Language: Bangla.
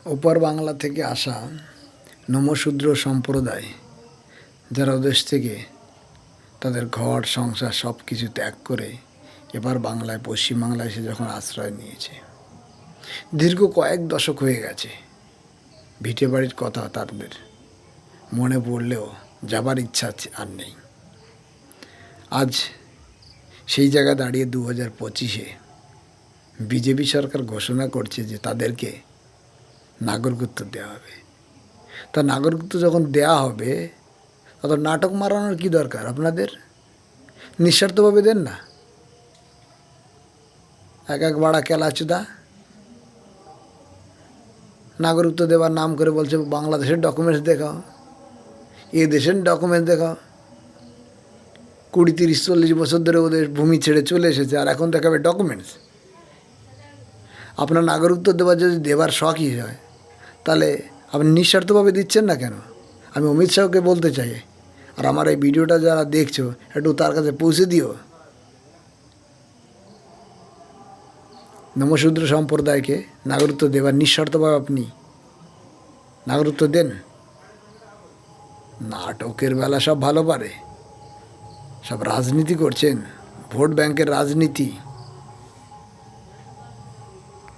ওপার বাংলা থেকে আসা নমশূদ্র সম্প্রদায়, যারা ওদেশ থেকে তাদের ঘর সংসার সব কিছু ত্যাগ করে এবার বাংলায়, পশ্চিমবাংলায় এসে যখন আশ্রয় নিয়েছে, দীর্ঘ কয়েক দশক হয়ে গেছে। ভিটে বাড়ির কথা তাদের মনে পড়লেও যাবার ইচ্ছা আর নেই। আজ সেই জায়গায় দাঁড়িয়ে 2025-এ বিজেপি সরকার ঘোষণা করছে যে তাদেরকে নাগরিকত্ব দেওয়া হবে। তা নাগরিকত্ব যখন দেওয়া হবে, তখন নাটক মারানোর কি দরকার আপনাদের? নিঃস্বার্থভাবে দেন না। এক বাড়া কেলাচুদা নাগরিকত্ব দেওয়ার নাম করে বলছে বাংলাদেশের ডকুমেন্টস দেখাও, এ দেশের ডকুমেন্টস দেখাও। 20, 30, 40 বছর ধরে ওদের ভূমি ছেড়ে চলে এসেছে, আর এখন দেখাবে ডকুমেন্টস। আপনার নাগরিকত্ব দেওয়ার যদি দেবার শখই হয়, তাহলে আপনি নিঃস্বার্থভাবে দিচ্ছেন না কেন? আমি অমিত শাহকে বলতে চাই, আর আমার এই ভিডিওটা যারা দেখছো, একটু তার কাছে পৌঁছে দিও। নমশূদ্র সম্প্রদায়কে নাগরিকত্ব দেবার নিঃস্বার্থভাবে আপনি নাগরিকত্ব দেন। নাটকের বেলা সব ভালো পারে, সব রাজনীতি করছেন, ভোট ব্যাংকের রাজনীতি।